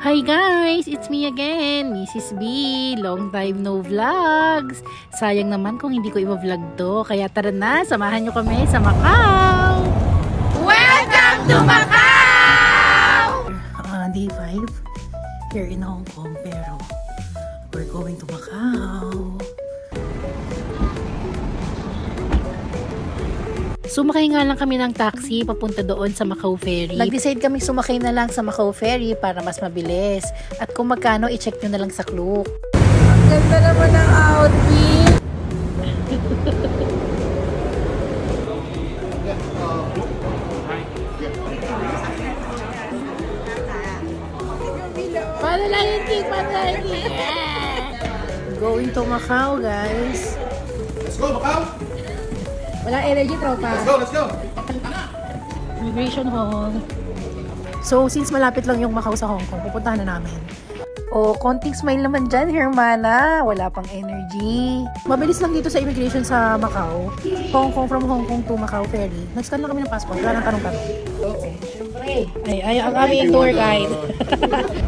Hi guys! It's me again, Mrs. B. Long time no vlogs. Sayang naman kung hindi ko i-vlog to. Kaya tara na, samahan nyo kami sa Macau! Welcome to Macau! Day 5 here in Hong Kong, pero we're going to Macau. Sumakay nga lang kami ng taxi papunta doon sa Macau Ferry. Nag-decide kami sumakay na lang sa Macau Ferry para mas mabilis. At kung magkano, i-check nyo na lang sa Klook. Ang ganda naman ng outfit! Paano lang yung king? Paano lang yung king? Going to Macau, guys. Let's go, Macau! Walang energy, tropa. Let's go, let's go! Immigration Hall. So, since malapit lang yung Macau sa Hong Kong, pupuntahan na namin. Oh, konting smile naman dyan, Hermana. Wala pang energy. Mabilis lang dito sa immigration sa Macau. Hong Kong, from Hong Kong to Macau Ferry. Nag-scan lang kami ng passport. Wala nang tanong-tanong. Oo, syempre. Ay, ang aming tour guide.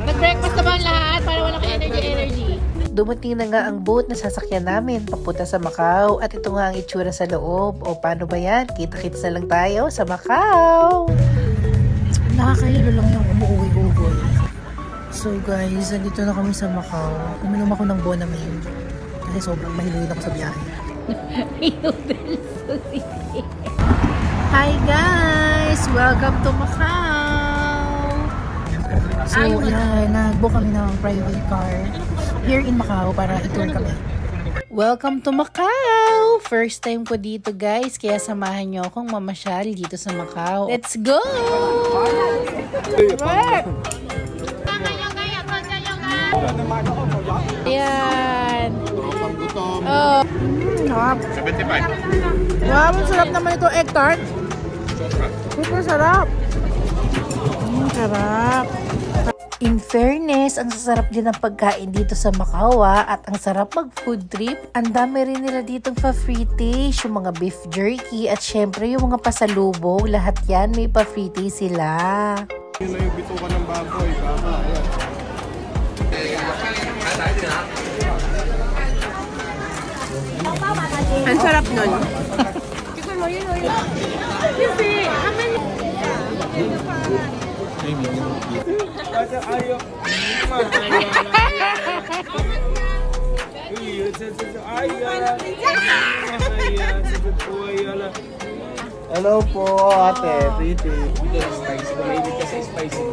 Nag-breakfast naman lahat para walang energy. Dumating na nga ang boat na sasakyan namin papunta sa Macau. At ito nga ang itsura sa loob. O paano ba yan? Kita-kits na lang tayo sa Macau. Nakakahilo lang yung umuwi-ugoy. So guys, nandito na kami sa Macau. Uminom ako ng Bonamine. Kasi sobrang mahiluin ako sa biyahe. Hi guys! Welcome to Macau! So, nag-book kami ng private car here in Macau para i-tour kami. Welcome to Macau! First time ko dito guys, kaya samahan nyo akong mamasyal dito sa Macau. Let's go! Ayan! Oh. Sarap! 75. Wow, sarap naman ito, egg tart. Super sarap! Sarap! In fairness, ang sasarap din ng pagkain dito sa Macau at ang sarap mag-food trip. Ang dami rin nila ditong pa-fritish, yung mga beef jerky at syempre yung mga pasalubong. Lahat yan may pa-fritish sila. Yun na yung bitukan ng baboy. Baka, ayan. Ang sarap nun. Tignan mo yun, yun. Kasi, amin. Hello po, ate. Pretty. Spicy. Mahilig kasi spicy.